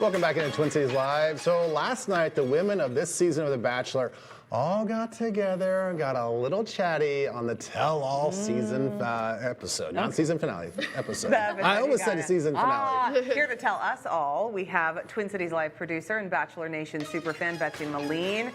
Welcome back into Twin Cities Live. So last night, the women of this season of The Bachelor all got together and got a little chatty on the tell-all season episode. Not season finale, episode. I almost said season finale. Here to tell us all, we have Twin Cities Live producer and Bachelor Nation superfan Betsy Moline.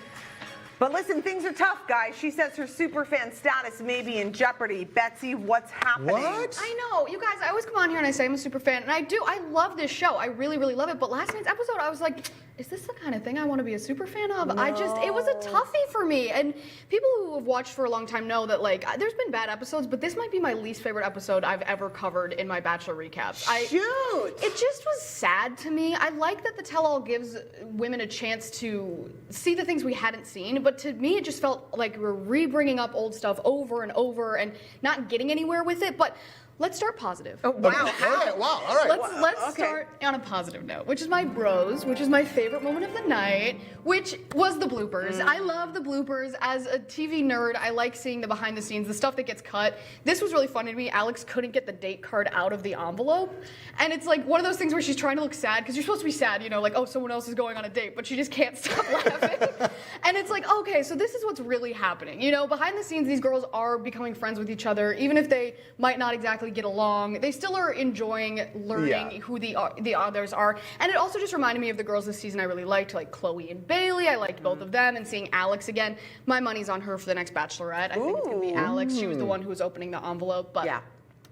But listen, things are tough, guys. She says her superfan status may be in jeopardy. Betsy, what's happening? What? I know. You guys, I always come on here and I say I'm a super fan, and I do. I love this show. I really, really love it. But last night's episode, I was like, is this the kind of thing I want to be a super fan of? No. It was a toughie for me. And people who have watched for a long time know that, like, there's been bad episodes, but this might be my least favorite episode I've ever covered in my Bachelor recaps. Shoot! It just was sad to me. I like that the tell-all gives women a chance to see the things we hadn't seen, but to me, it just felt like we're re-bringing up old stuff over and over and not getting anywhere with it. But let's start positive. Oh, wow. Okay, wow, all right. Let's start on a positive note, which is my bros, which is my favorite moment of the night, which was the bloopers. I love the bloopers. As a TV nerd, I like seeing the behind the scenes, the stuff that gets cut. This was really funny to me. Alex couldn't get the date card out of the envelope. And it's like one of those things where she's trying to look sad, because you're supposed to be sad, you know, like, oh, someone else is going on a date, but she just can't stop laughing. And it's like, okay, so this is what's really happening. You know, behind the scenes, these girls are becoming friends with each other, even if they might not exactly get along. They still are enjoying learning who the others are. And it also just reminded me of the girls this season I really liked, like Chloe and Bailey. I liked both of them, and seeing Alex again. My money's on her for the next Bachelorette. I think it's gonna be Alex. She was the one who was opening the envelope, but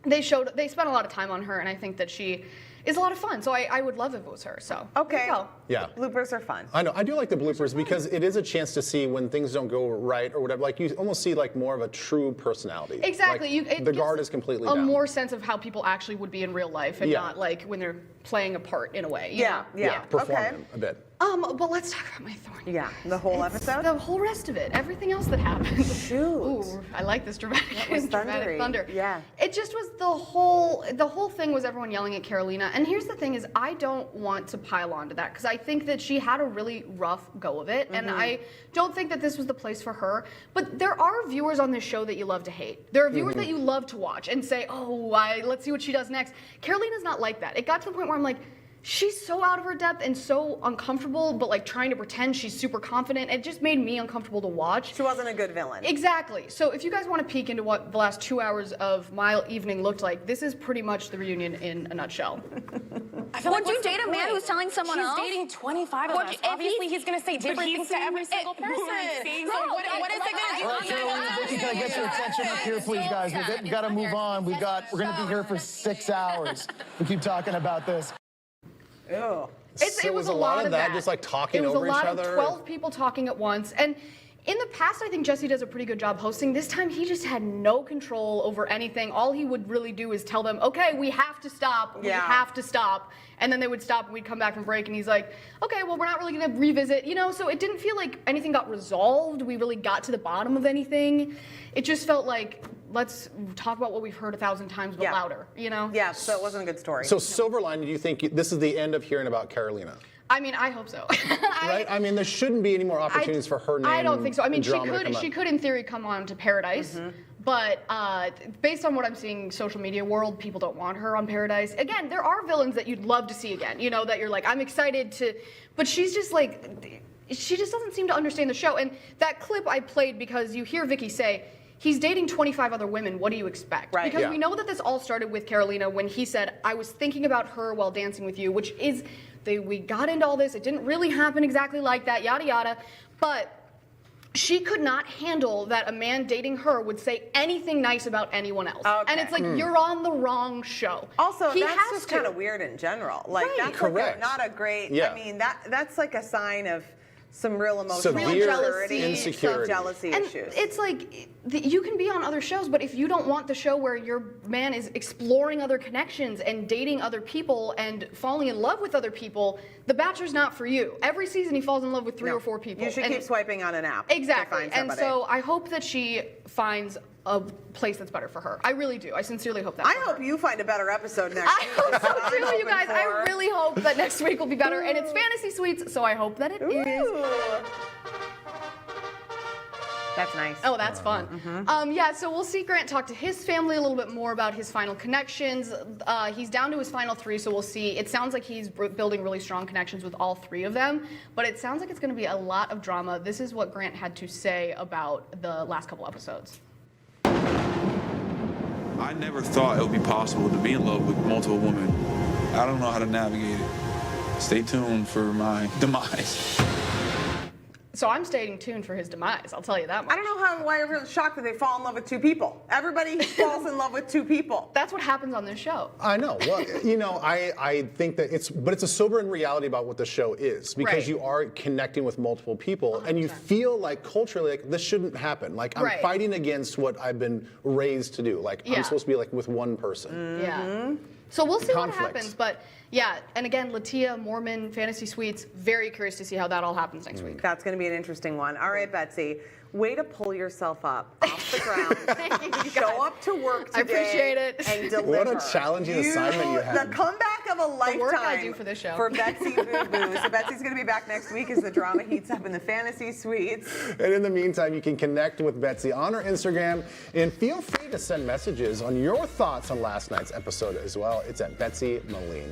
they spent a lot of time on her, and I think that she is a lot of fun. So I would love if it was her. So Okay. Yeah. Bloopers are fun. I know. I do like the bloopers because it is a chance to see when things don't go right or whatever. Like you almost see like more of a true personality. Exactly. Like, the guard is completely a down. more sense of how people actually would be in real life, and not like when they're playing a part in a way. you know? Performing a bit. But let's talk about my thorn. Yeah, the whole episode? The whole rest of it. Everything else that happened. Shoot. Ooh, I like this dramatic, dramatic thunder. Yeah. It just was the whole thing was everyone yelling at Carolina. And here's the thing is, I don't want to pile onto that, because I think that she had a really rough go of it. And I don't think that this was the place for her. But there are viewers on this show that you love to hate. There are viewers that you love to watch and say, oh, let's see what she does next. Carolina's not like that. It got to the point where I'm like, she's so out of her depth and so uncomfortable, but like trying to pretend she's super confident. It just made me uncomfortable to watch. She wasn't a good villain. Exactly. So if you guys want to peek into what the last 2 hours of my evening looked like, this is pretty much the reunion in a nutshell. Would you date a man who's telling someone else? He's dating 25 of us. Obviously, he's going to say different things to every single person. So what is it going to do? Vicky, can I get your attention up here, please, guys? We've got to move on. We're going to be here for 6 hours. We keep talking about this. Ew. It was a lot of that, just like talking over each other. It was a lot of 12 people talking at once. And in the past, I think Jesse does a pretty good job hosting. This time, he just had no control over anything. All he would really do is tell them, okay, we have to stop. We have to stop. And then they would stop and we'd come back from break and he's like, okay, well, we're not really going to revisit, you know? So it didn't feel like anything got resolved. We really got to the bottom of anything. It just felt like, let's talk about what we've heard 1,000 times, but louder, you know? Yeah, so it wasn't a good story. So silver lining, do you think this is the end of hearing about Carolina? I mean, I hope so. Right? I mean, there shouldn't be any more opportunities for her name. I don't think so. I mean, she she could in theory come on to Paradise, but based on what I'm seeing social media world, people don't want her on Paradise. Again, there are villains that you'd love to see again, you know, that you're like, I'm excited to, but she's just like, she just doesn't seem to understand the show. And that clip I played because you hear Vicky say, he's dating 25 other women, what do you expect? Right. Because we know that this all started with Carolina when he said, I was thinking about her while dancing with you, which is, we got into all this, it didn't really happen exactly like that, yada yada, but she could not handle that a man dating her would say anything nice about anyone else. Okay. And it's like, you're on the wrong show. Also, that's just kind of weird in general. Like, that's like not a great, I mean, that's like a sign of some real emotional insecurity, jealousy and issues. It's like, you can be on other shows, but if you don't want the show where your man is exploring other connections and dating other people and falling in love with other people, The Bachelor's not for you. Every season he falls in love with 3 or 4 people. You should keep swiping on an app. Exactly. To find somebody. And so I hope that she finds a place that's better for her. I really do. I sincerely hope that. I hope you find a better episode next week. I hope so too, you guys. I really hope that next week will be better. And it's Fantasy Suites, so I hope that it is. That's nice. Oh, that's fun. Yeah, so we'll see Grant talk to his family a little bit more about his final connections. He's down to his final 3, so we'll see. It sounds like he's building really strong connections with all 3 of them, but it sounds like it's going to be a lot of drama. This is what Grant had to say about the last couple episodes. I never thought it would be possible to be in love with multiple women. I don't know how to navigate it. Stay tuned for my demise. So I'm staying tuned for his demise, I'll tell you that much. I don't know why everyone's shocked that they fall in love with 2 people. Everybody falls in love with 2 people. That's what happens on this show. I know. Well, I think that it's a sobering reality about what the show is, because Right. you are connecting with multiple people, and you feel like culturally, like this shouldn't happen. Like I'm Right. fighting against what I've been raised to do. Like Yeah. I'm supposed to be like with one person. Yeah. So we'll see what Conflict. happens, but yeah, and again, Latia, Mormon, Fantasy Suites, very curious to see how that all happens next week. That's going to be an interesting one. All right, Betsy, way to pull yourself up off the ground. Thank you, you Show guys. up to work today. I appreciate it. And deliver. What a challenging assignment you had. The comeback of a lifetime. work I do for this show. For Betsy Boo Boo. So Betsy's going to be back next week as the drama heats up in the Fantasy Suites. And in the meantime, you can connect with Betsy on her Instagram, and feel free to send messages on your thoughts on last night's episode as well. It's at Betsy Moline.